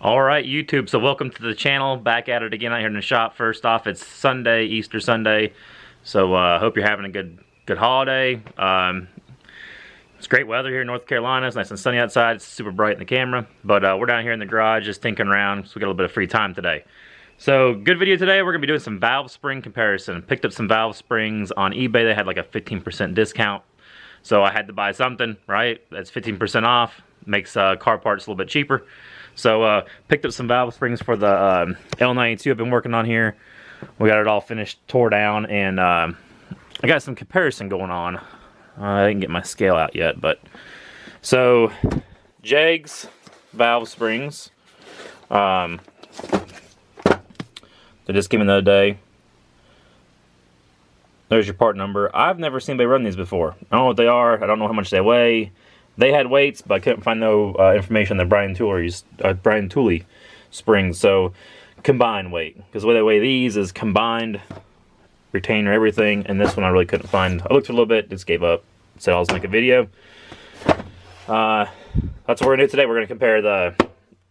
Alright YouTube, so welcome to the channel. Back at it again out here in the shop. First off, it's Sunday, Easter Sunday. So hope you're having a good holiday. It's great weather here in North Carolina. It's nice and sunny outside. It's super bright in the camera. But we're down here in the garage just tinkering around, so we got a little bit of free time today. So good video today. We're going to be doing some valve spring comparison. Picked up some valve springs on eBay. They had like a 15% discount. So I had to buy something, right? That's 15% off. Makes car parts a little bit cheaper. So picked up some valve springs for the L92 I've been working on here. We got it all finished, tore down, and I got some comparison going on. I didn't get my scale out yet, but so Jegs valve springs. They just came in the other day. There's your part number. I've never seen anybody run these before. I don't know what they are. I don't know how much they weigh. They had weights, but I couldn't find no information on the Brian Tooley springs. So combined weight, because the way they weigh these is combined retainer, everything. And this one I really couldn't find. I looked for a little bit, just gave up. Said I'll just make a video. That's what we're gonna do today. We're gonna compare the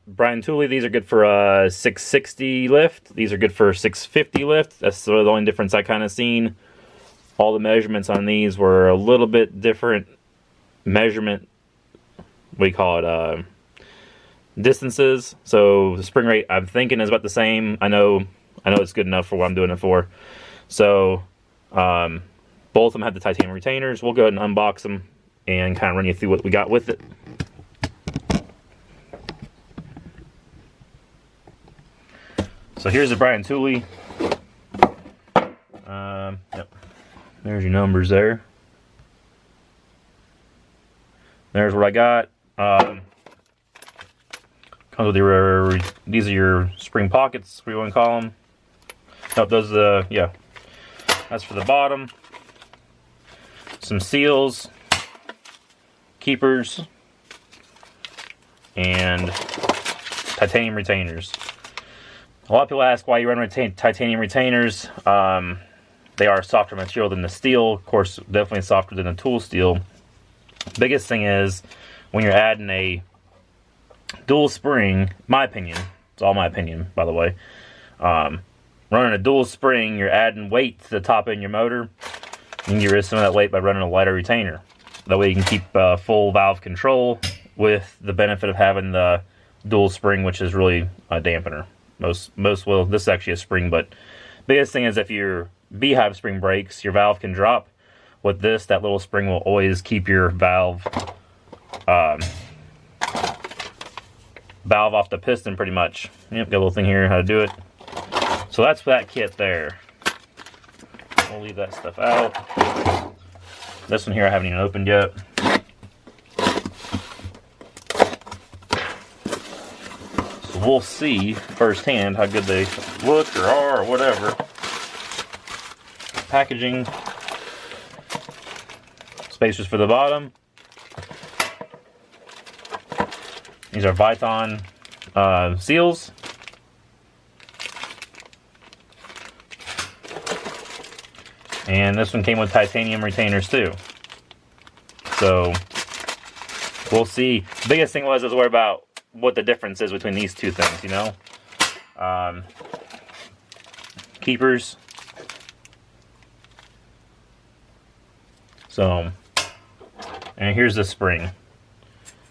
Brian Tooley. These are good for 660 lift. These are good for 650 lift. That's the only difference I kind of seen. All the measurements on these were a little bit different measurement. We call it distances. So the spring rate I'm thinking is about the same. I know it's good enough for what I'm doing it for. So both of them have the titanium retainers. We'll go ahead and unbox them and kind of run you through what we got with it. So here's the Brian Tooley. Yep. There's your numbers there. There's what I got. Comes with your, these are your spring pockets, what you want to call them. Nope, those, yeah. That's for the bottom. Some seals, keepers, and titanium retainers. A lot of people ask why you run titanium retainers. They are a softer material than the steel. Of course, definitely softer than the tool steel. Biggest thing is when you're adding a dual spring, my opinion, it's all my opinion by the way, running a dual spring, you're adding weight to the top end of your motor. You can get rid of some of that weight by running a lighter retainer. That way you can keep full valve control with the benefit of having the dual spring, which is really a dampener. Most will, this is actually a spring, but biggest thing is if your beehive spring breaks, your valve can drop. With this, that little spring will always keep your valve off the piston pretty much. Yep, got a little thing here how to do it. So that's that kit there. We'll leave that stuff out. This one here I haven't even opened yet. So we'll see firsthand how good they look or are or whatever. Packaging. Spacers for the bottom. These are Viton seals. And this one came with titanium retainers too. So we'll see. The biggest thing was worry about what the difference is between these two things, you know. Keepers. So, and here's the spring.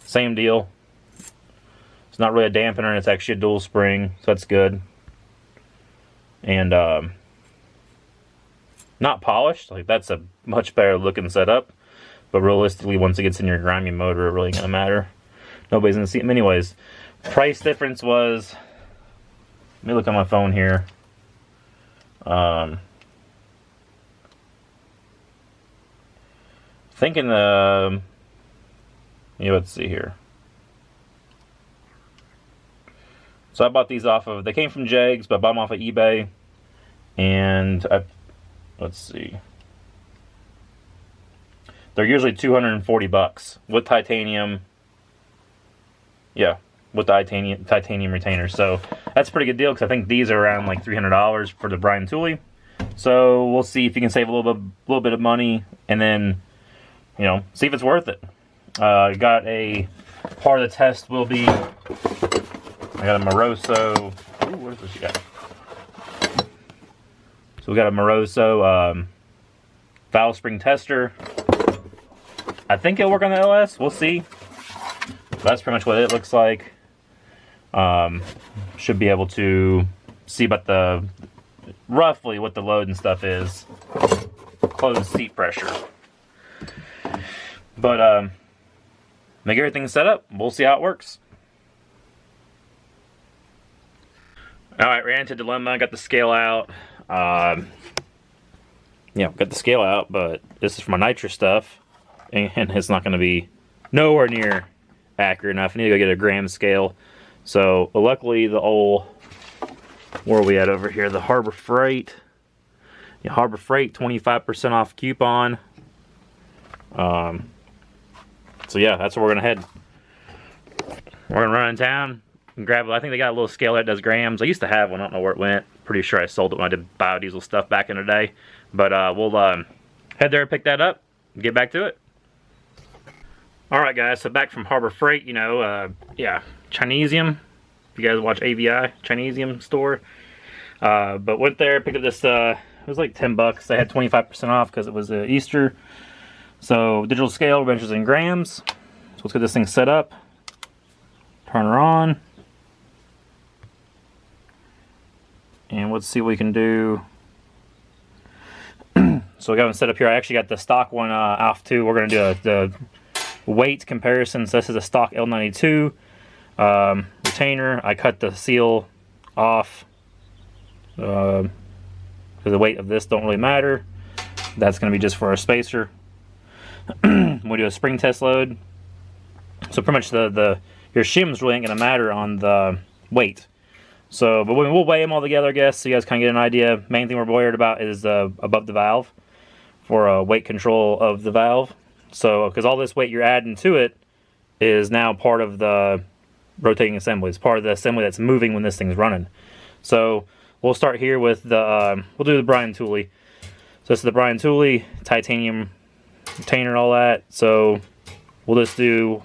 Same deal. It's not really a dampener, it's actually a dual spring, so that's good. And not polished, like that's a much better looking setup. But realistically, once it gets in your grimy motor, it really ain't gonna matter. Nobody's gonna see them anyways. Price difference was, let me look on my phone here. Thinking, yeah, let's see here. So I bought these off of, they came from Jegs, but I bought them off of eBay. And let's see. They're usually 240 bucks with titanium. Yeah, with the titanium retainers. So that's a pretty good deal because I think these are around like $300 for the Brian Tooley. So we'll see if you can save a little bit of money and then, you know, see if it's worth it. Got a part of the test will be I got a Moroso. Ooh, what is this you got? So we got a Moroso valve spring tester. I think it'll work on the LS. We'll see. That's pretty much what it looks like. Should be able to see about the roughly what the load and stuff is. Closed seat pressure. But make everything set up. We'll see how it works. Alright, ran into dilemma, got the scale out. Yeah, got the scale out, but this is for my nitrous stuff, and it's not going to be nowhere near accurate enough. I need to go get a gram scale. So, well, luckily the old, where are we at over here? The Harbor Freight. Yeah, Harbor Freight, 25% off coupon. So yeah, that's where we're going to head. We're going to run in town and grab it. I think they got a little scale that does grams. I used to have one. I don't know where it went. Pretty sure I sold it when I did biodiesel stuff back in the day. But we'll head there and pick that up and get back to it. Alright guys, so back from Harbor Freight, you know, yeah, Chinesium. If you guys watch AVI, Chinesium store. But went there, picked up this, it was like 10 bucks. They had 25% off because it was Easter. So digital scale measures in grams. So let's get this thing set up. Turn her on. And let's see what we can do. So we got one set up here. I actually got the stock one off too. We're going to do the weight comparison. So this is a stock L92 retainer. I cut the seal off because the weight of this don't really matter. That's going to be just for a spacer. We'll do a spring test load. So pretty much your shims really ain't going to matter on the weight. So, but we'll weigh them all together, I guess, so you guys kind of get an idea. Main thing we're worried about is above the valve for weight control of the valve. So, because all this weight you're adding to it is now part of the rotating assembly. It's part of the assembly that's moving when this thing's running. So, we'll start here with the, we'll do the Brian Tooley. So, this is the Brian Tooley, titanium retainer and all that. So, we'll do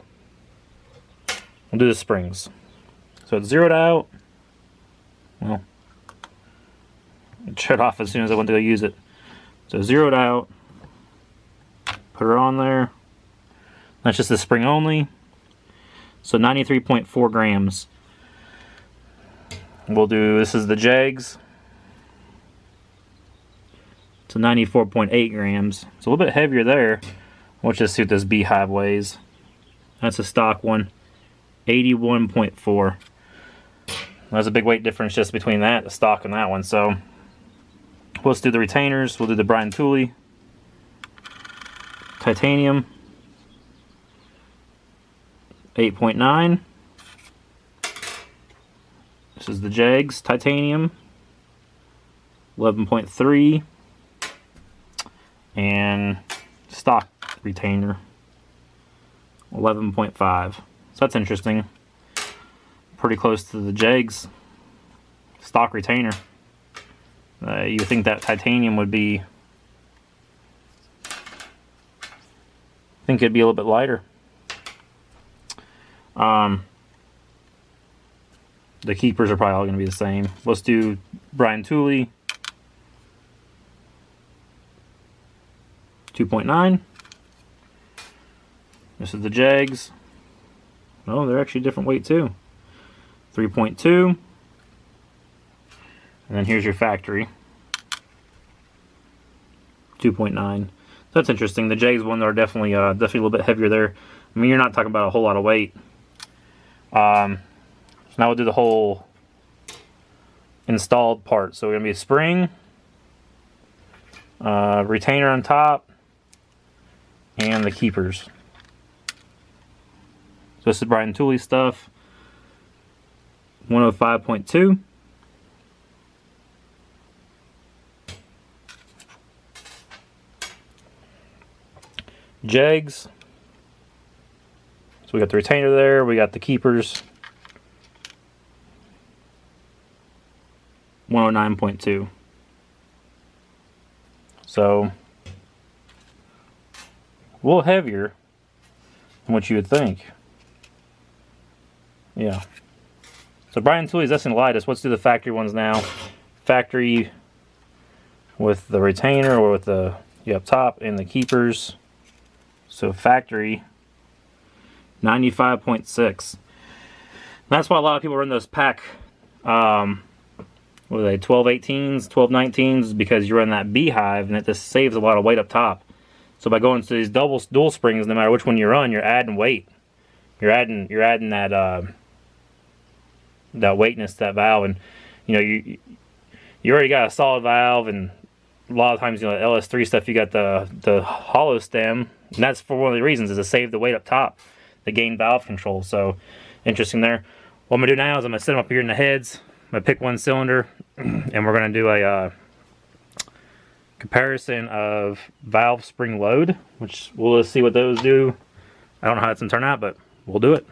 the springs. So, it's zeroed out. Well, it shut off as soon as I went to go use it. So zeroed out, put her on there. That's just the spring only. So 93.4 grams. We'll do, this is the Jegs. So 94.8 grams. It's a little bit heavier there. Let's just see what this Beehive weighs. That's a stock one, 81.4. There's a big weight difference just between that, the stock, and that one. So let's do the retainers. We'll do the Brian Tooley titanium, 8.9. This is the Jegs titanium, 11.3, and stock retainer, 11.5. So that's interesting. Pretty close to the Jegs stock retainer. You think that titanium would be, I think it'd be a little bit lighter. The keepers are probably all going to be the same. Let's do Brian Tooley, 2.9. This is the Jegs. Oh, they're actually different weight too. 3.2, and then here's your factory, 2.9. So that's interesting. The Jegs one are definitely a little bit heavier there. I mean, you're not talking about a whole lot of weight. So now we'll do the whole installed part. So we're gonna be a spring, retainer on top, and the keepers. So this is Brian Tooley stuff. 105.2. Jegs. So we got the retainer there, we got the keepers. 109.2. So a little heavier than what you would think. Yeah. So Brian Tooley's destined to light us. Let's do the factory ones now. Factory with the retainer, or with the up top, and the keepers. So factory 95.6. That's why a lot of people run those pack, what are they, 1218s, 1219s, because you run that beehive and it just saves a lot of weight up top. So by going to these dual springs, no matter which one you run, you're adding weight. You're adding that that weightness to that valve, and you know you already got a solid valve, and a lot of times, you know, LS3 stuff, you got the hollow stem, and that's for one of the reasons, is to save the weight up top, to gain valve control. So interesting there. What I'm gonna do now is I'm gonna set them up here in the heads. I'm gonna pick one cylinder, and we're gonna do a comparison of valve spring load, which we'll just see what those do. I don't know how it's gonna turn out, but we'll do it.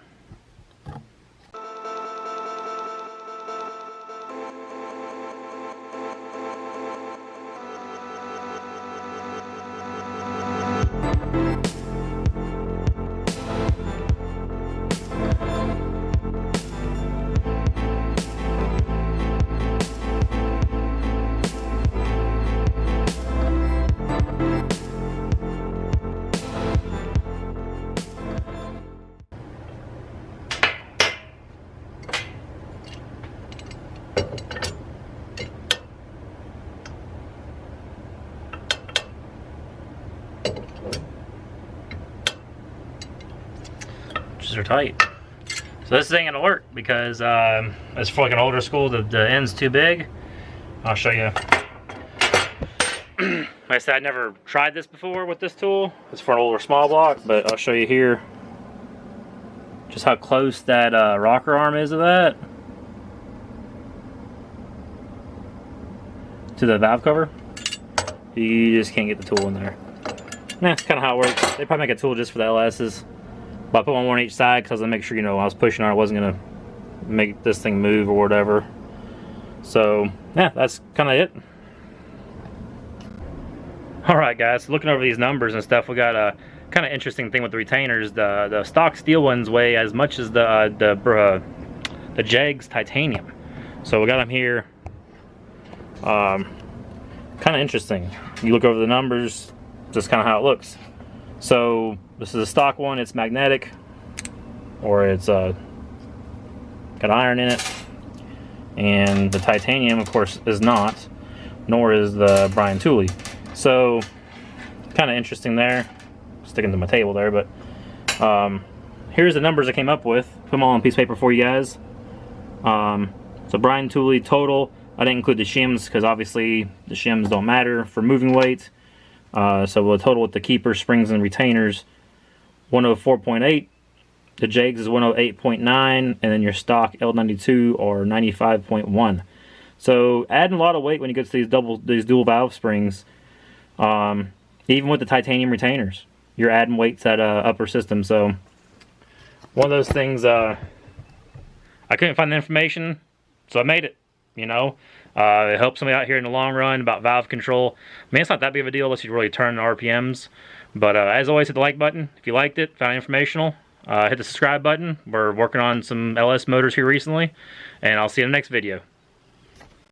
Are tight. So this ain't gonna work because it's for like an older school. The end's too big. I'll show you. Like I said, I never tried this before with this tool. It's for an older small block, but I'll show you here just how close that rocker arm is to that, to the valve cover. You just can't get the tool in there. That's kind of how it works. They probably make a tool just for the LS's. But I put one on each side because I was going to make sure, you know, when I was pushing on it, I wasn't going to make this thing move or whatever. So, yeah, that's kind of it. Alright guys, so looking over these numbers and stuff, we got a kind of interesting thing with the retainers. The stock steel ones weigh as much as the Jegs titanium. So we got them here. Kind of interesting. You look over the numbers, just kind of how it looks. So this is a stock one. It's magnetic, or it's got iron in it, and the titanium, of course, is not, nor is the Brian Tooley. So kind of interesting there. Sticking to my table there, but here's the numbers I came up with. Put them all on a piece of paper for you guys. So Brian Tooley total. I didn't include the shims because obviously the shims don't matter for moving weight. So we'll total with the keepers, springs, and retainers, 104.8. The Jegs is 108.9, and then your stock L92 or 95.1. So adding a lot of weight when you get to these dual valve springs. Even with the titanium retainers, you're adding weight to that upper system. So one of those things, I couldn't find the information, so I made it. You know, it helps somebody out here in the long run about valve control. I mean, it's not that big of a deal unless you really turn the RPMs. But as always, hit the like button if you liked it, found it informational. Hit the subscribe button. We're working on some LS motors here recently, and I'll see you in the next video.